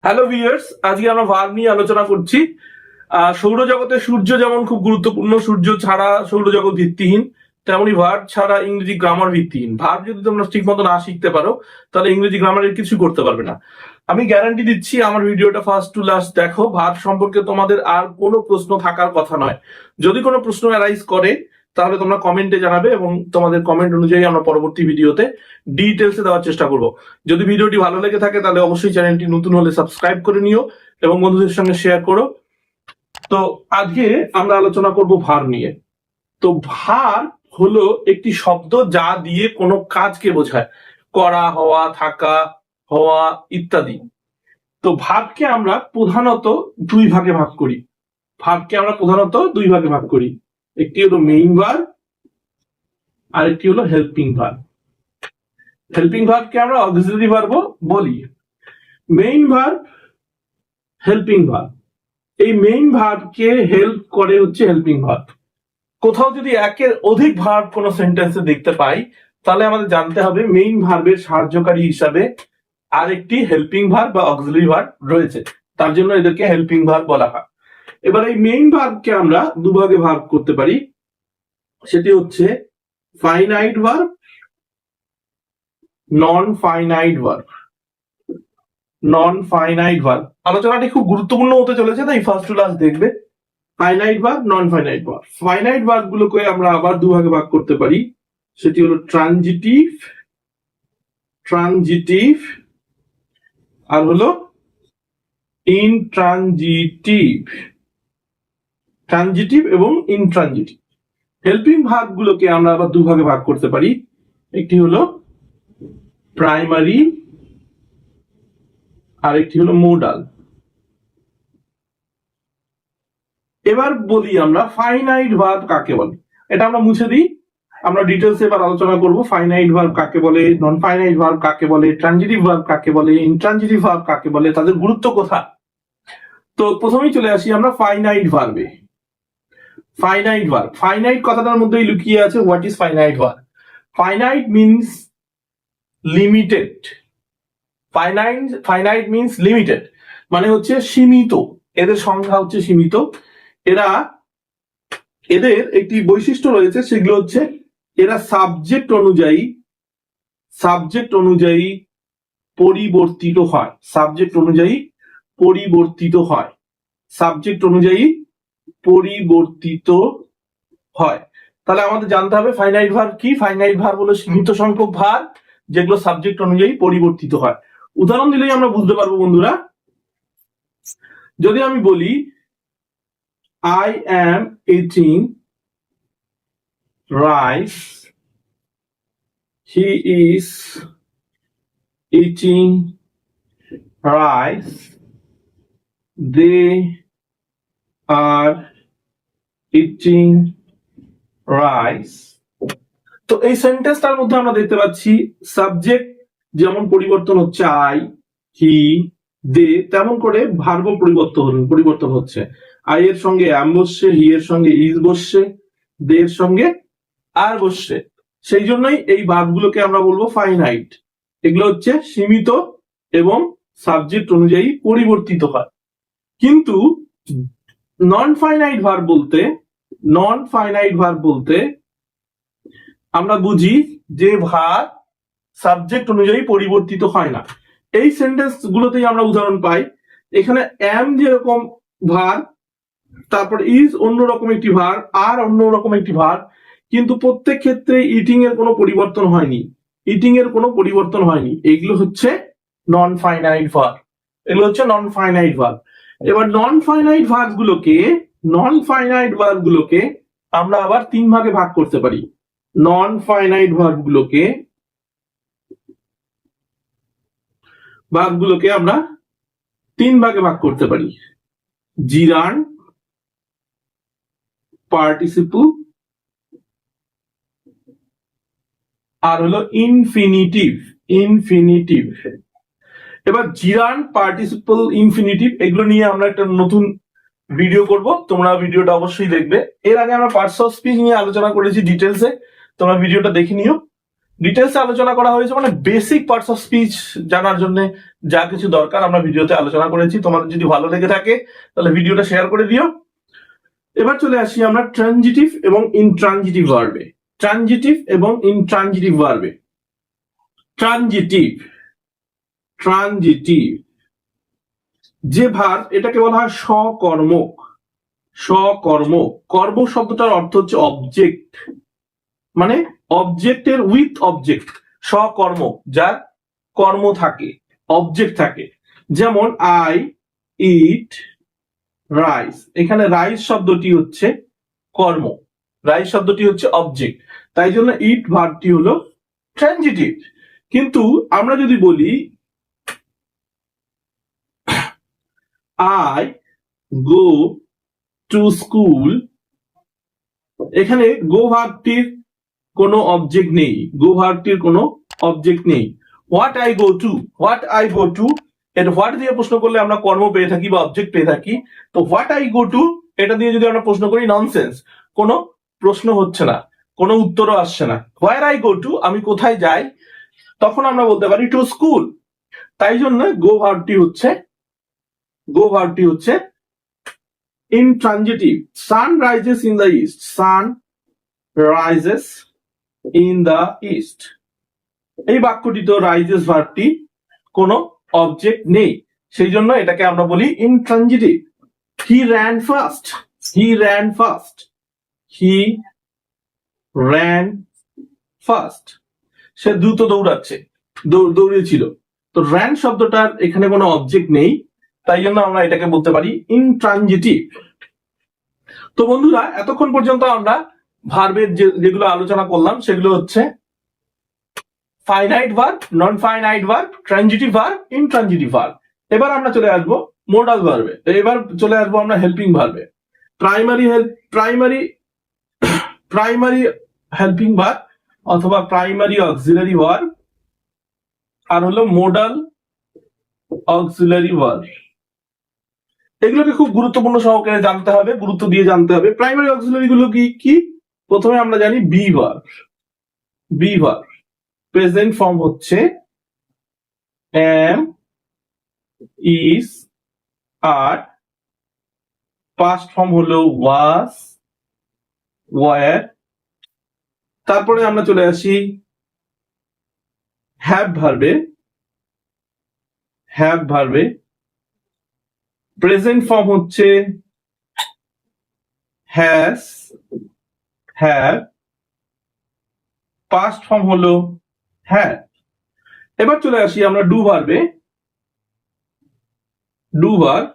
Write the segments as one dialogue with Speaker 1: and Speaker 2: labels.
Speaker 1: Hello viewers, আজকে আমরা verb নিয়ে আলোচনা করছি। সৌরজগতে সূর্য যেমন খুব গুরুত্বপূর্ণ, সূর্য ছাড়া সৌরজগৎ ভিত্তিহীন, তেমনি ভার্ব ছাড়া ইংরেজি গ্রামার ভিত্তিহীন। ভার্ব যদি তোমরা ঠিক মতো না শিখতে পারো তাহলে ইংরেজি গ্রামারের কিছু করতে পারবে না। আমি গ্যারান্টি দিচ্ছি, আমার ভিডিওটা ফার্স্ট টু লাস্ট দেখো। ভার্ব সম্পর্কে তোমাদের আর কোনো প্রশ্ন থাকার কথা নয়। যদি কোনো প্রশ্ন অ্যারাইজ করে তাহলে তোমরা কমেন্টে জানাবে এবং তোমাদের কমেন্ট অনুযায়ী আমরা পরবর্তী ভিডিওতে ডিটেলসে দেওয়ার চেষ্টা করব। যদি ভিডিওটি ভালো লেগে থাকে তাহলে অবশ্যই চ্যানেলটি নতুন হলে সাবস্ক্রাইব করে নিও এবং বন্ধুদের সঙ্গে শেয়ার করো। তো আজকে আমরা আলোচনা করব ভার নিয়ে। তো ভার হলো একটি শব্দ যা দিয়ে কোনো কাজকে বোঝায়, করা, হওয়া, থাকা, হওয়া ইত্যাদি। তো ভার্বকে আমরা প্রধানত দুই ভাগে ভাগ করি। একটি হলো মেইন ভার্ব আর একটি হলো হেল্পিং ভার্ব। হেল্পিং ভার্বকে আমরা অক্সিলারি ভার্বও বলি। Main verb, helping verb. এই মেইন ভার্বকে হেল্প করে হচ্ছে হেল্পিং ভার্ব। কোথাও যদি একের অধিক ভার্ব কোনো সেন্টেন্সে দেখতে পাই তাহলে আমাদের জানতে হবে মেইন ভার্বের সাহায্যকারী হিসাবে আরেকটি হেল্পিং ভার্ব বা অক্সিলারি ভার্ব রয়েছে, তার জন্য এদেরকে হেল্পিং ভার্ব বলা হয়। এবার এই মেইন ভার্বকে আমরা দুভাগে ভাগ করতে পারি, সেটি হচ্ছে finite verb, non finite verb. Non finite verb আলোচনাটি খুব গুরুত্বপূর্ণ হতে চলেছে, তাই ফার্স্ট টু লাস্ট দেখবে। Finite verb, non finite verb. Finite verb গুলোকে আমরা আবার দুভাগে ভাগ করতে পারি, সেটি হলো ট্রানজিটিভ আর হলো ট্রানজিটিভ এবং ইনট্রানজিটিভ। হেল্পিং ভার্ব গুলোকে আমরা আবার দুভাগে ভাগ করতে পারি, একটি হলো প্রাইমারি আর একটি হলো মোডাল। এবার বলি আমরা ফাইনাইট ভার্ব কাকে বলে। এটা আমরা মুছে দিই, আমরা ডিটেলসে এবার আলোচনা করব। ফাইনাইট ভার্ব কাকে বলে, নন ফাইনাইট ভার্ব কাকে বলে, ট্রানজিটিভ ভার্ব কাকে বলে, ইনট্রানজিটিভ ভার্ব কাকে বলে, তাদের গুরুত্ব কোথায়। তো প্রথমেই চলে আসি আমরা ফাইনাইট ভার্বে। ফাইনাইট ভার্ব, ফাইনাইট কথাটার মধ্যেই লুকিয়ে আছে what is finite verb. Finite means limited. Finite means limited মানে হচ্ছে সীমিত, এদের সংখ্যা হচ্ছে সীমিত। এদের একটি বৈশিষ্ট্য রয়েছে, সেগুলো হচ্ছে এরা সাবজেক্ট অনুযায়ী পরিবর্তিত হয়। তাহলে আমাদের জানতে হবে ফাইনাইট ভার্ব কি। ফাইনাইট ভার্ব হলো সীমিত সংখ্যক ভার্ব যেগুলো সাবজেক্ট অনুযায়ী পরিবর্তিত হয়। উদাহরণ দিলেই আমরা বুঝতে পারবো বন্ধুরা। যদি আমি বলি I am eating rice, he is eating rice, they are eating rice। তো এই সেন্টেন্সটার মধ্যে আমরা দেখতে পাচ্ছি সাবজেক্ট যেমন পরিবর্তন হচ্ছে আই, হি, দে, তেমন করে ভার্বও পরিবর্তন হচ্ছে। আই এর সঙ্গে অ্যাম বসছে, হি এর সঙ্গে ইজ বসছে, দে এর সঙ্গে আর বসছে। সেই জন্যই এই ভার্বগুলোকে আমরা বলবো ফাইনাইট। এগুলো হচ্ছে সীমিত এবং সাবজেক্ট অনুযায়ী পরিবর্তিত হয়। কিন্তু নন ফাইনাইট ভার্ব বলতে আমরা বুঝি যে ভার্ব সাবজেক্ট অনুযায়ী পরিবর্তিত হয় না। এই সেন্টেন্স গুলোতেই আমরা উদাহরণ পাই। এখানে অ্যাম যেরকম ভার্ব, তারপর ইজ অন্যরকম একটি ভার্ব, আর অন্যরকম একটি ভার্ব, কিন্তু প্রত্যেক ক্ষেত্রে ইটিং এর কোনো পরিবর্তন হয়নি। এগুলো হচ্ছে নন ফাইনাইট ভার্ব। এবার নন ফাইনাইট ভার্বগুলোকে আমরা আবার তিন ভাগে ভাগ করতে পারি। নন ফাইনাইট ভার্বগুলোকে আমরা তিন ভাগে ভাগ করতে পারি, জিরান্ড, পার্টিসিপল আর হলো ইনফিনিটিভ। এবার জিরান্ড, পার্টিসিপল, ইনফিনিটিভ এগুলো নিয়ে আমরা একটা নতুন ভিডিও করব, তোমরা ভিডিওটা অবশ্যই দেখবে। এর আগে আমরা পার্টস অফ স্পিচ নিয়ে আলোচনা করেছি ডিটেলসে, তোমরা ভিডিওটা দেখে নিও। ডিটেলসে আলোচনা করা হয়েছে, মানে বেসিক পার্টস অফ স্পিচ জানার জন্য যা কিছু দরকার আমরা ভিডিওতে আলোচনা করেছি। তোমাদের যদি ভালো লেগে থাকে তাহলে ভিডিওটা শেয়ার করে দিও। এবার চলে আসি আমরা ট্রানজিটিভ এবং ইনট্রানজিটিভ ভার্বে। ট্রানজিটিভ এবং ইনট্রানজিটিভ ভার্বে। ট্রানজিটিভ, ট্রানজিটিভ যে ভার্ব এটাকে বলা হয় সকর্মক। সকর্মক, কর্ম শব্দটার অর্থ হচ্ছে অবজেক্ট, মানে অবজেক্টের উইথ অবজেক্ট। সকর্মক, যার কর্ম থাকে, অবজেক্ট থাকে। যেমন আই ইট রাইস, এখানে রাইস শব্দটি হচ্ছে কর্ম, রাইস শব্দটি হচ্ছে অবজেক্ট, তাই জন্য ইট ভার্বটি হলো ট্রানজিটিভ। কিন্তু আমরা যদি বলি আই গো টু স্কুল, এখানে গো ভার্বটির কোনো অবজেক্ট নেই, গো ভার্বটির কোনো অবজেক্ট নেই। What I go to, what I go to, এটা হোয়াট দিয়ে প্রশ্ন করলে আমরা কর্ম পেয়ে থাকি বা অবজেক্ট পেয়ে থাকি। তো হোয়াট আই গো টু এটা দিয়ে যদি আমরা প্রশ্ন করি ননসেন্স, কোনো প্রশ্ন হচ্ছে না, কোনো উত্তরও আসছে না। হোয়ার আই গো টু, আমি কোথায় যাই, তখন আমরা বলতে পারি টু স্কুল। তাই জন্য গো ভার্বটি হচ্ছে intransitive. Sun rises in the east, sun rises in the east, এই বাক্যটিতে রাইজেস ভার্বটি কোনো অবজেক্ট নেই, সেই জন্য এটাকে আমরা বলি intransitive. He ran fast, he ran fast, he ran fast, সে দ্রুত দৌড়াচ্ছে, দৌড়িয়েছিল। তো র্যান শব্দটার এখানে কোনো অবজেক্ট নেই, তাই জন্য আমরা এটাকে বলতে পারি ইনট্রানজিটিভ। তো বন্ধুরা, এতক্ষণ পর্যন্ত আমরা ভার্বের যেগুলো আলোচনা করলাম সেগুলো হচ্ছে finite verb, non finite verb, transitive verb, intransitive verb. এবার আমরা চলে আসবো মোডাল ভার্বে। এবার চলে আসবো আমরা হেল্পিং ভার্বে। প্রাইমারি হেল্পিং ভার্ব অথবা প্রাইমারি অক্সিলারি ভার্ব, আর হলো মোডাল অক্সিলারি ভার্ব। এগুলোকে খুব গুরুত্বপূর্ণ সহকারে জানতে হবে, গুরুত্ব দিয়ে জানতে হবে। প্রাইমারি অক্সিলারি গুলো কি? প্রথমে আমরা জানি be verb. Be verb present form হচ্ছে am, is, are, past form হলো was, were। তারপরে আমরা চলে আসি have ভার্বে। have ভার্বে প্রেজেন্ট ফর্ম হচ্ছে has, have, পাস্ট ফর্ম হলো had। এবার চলে আসি আমরা ডু ভার্বে। ডু ভার্ব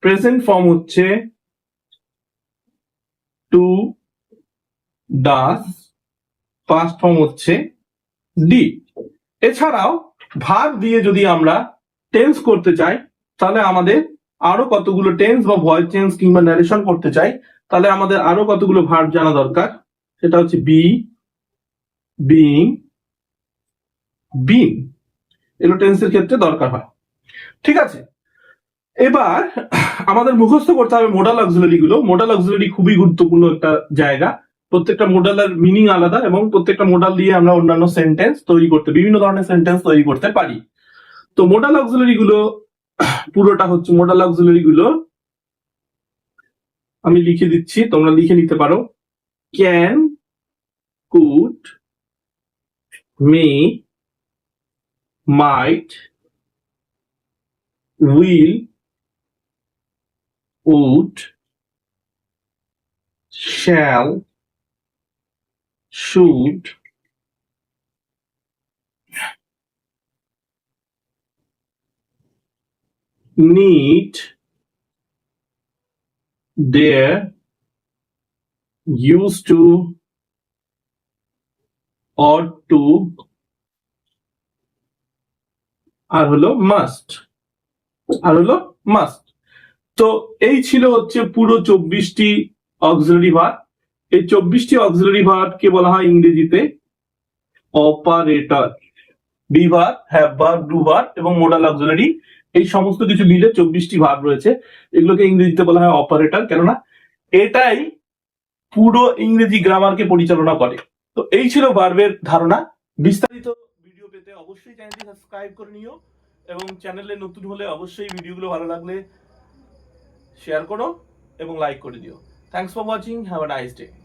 Speaker 1: প্রেজেন্ট ফর্ম হচ্ছে টু, ডাস, পাস্ট ফর্ম হচ্ছে ডি। এছাড়াও ভার্ব দিয়ে যদি আমরা টেন্স করতে চাই, তাহলে আমাদের আরো কতগুলো টেন্স বা ভয়েস চেঞ্জ কিংবা ন্যারেশন করতে চাই, তাহলে আমাদের আরো কতগুলো ভার্ব জানা দরকার। সেটা হচ্ছে বি, বিং, বিন, এগুলো টেন্সের ক্ষেত্রে দরকার হয়। ঠিক আছে, এবার আমাদের মুখস্থ করতে হবে মোডাল অক্সিলারি গুলো। মোডাল অক্সিলারি খুবই গুরুত্বপূর্ণ একটা জায়গা। প্রত্যেকটা মোডালের মিনিং আলাদা এবং প্রত্যেকটা মোডাল দিয়ে আমরা অন্যান্য সেন্টেন্স তৈরি করতে, বিভিন্ন ধরনের সেন্টেন্স তৈরি করতে পারি। তো মোডাল অক্সিলারি গুলো পুরোটা হচ্ছে, মোডাল অক্সিলারি গুলো আমি লিখে দিচ্ছি, তোমরা লিখে নিতে পারো। Can, could, may, might, will, would, shall, should, need, dare, used to, ought to, আর হলো মাস্ট, আর হলো মাস্ট। তো এই ছিল হচ্ছে পুরো 24টি অক্সিলারি ভার্ব। এই 24টি অক্সিলারি ভার্বকে বলা হয় ইংরেজিতে operator. Be verb, have verb, do verb এবং মোডাল অক্সিলারি, এই সমস্ত কিছু মিলে 24টি ভার্ব রয়েছে। এগুলোকে ইংরেজিতে বলা হয় অপারেটর, কেননা এটাই পুরো ইংরেজি গ্রামারকে পরিচালনা করে। তো এই ছিল ভার্বের ধারণা। বিস্তারিত ভিডিও পেতে অবশ্যই চ্যানেলটি সাবস্ক্রাইব করে নিও, এবং চ্যানেলে নতুন হলে অবশ্যই ভিডিওগুলো ভালো লাগলে শেয়ার করো এবং লাইক করে দিও। Thanks for watching, have a nice day.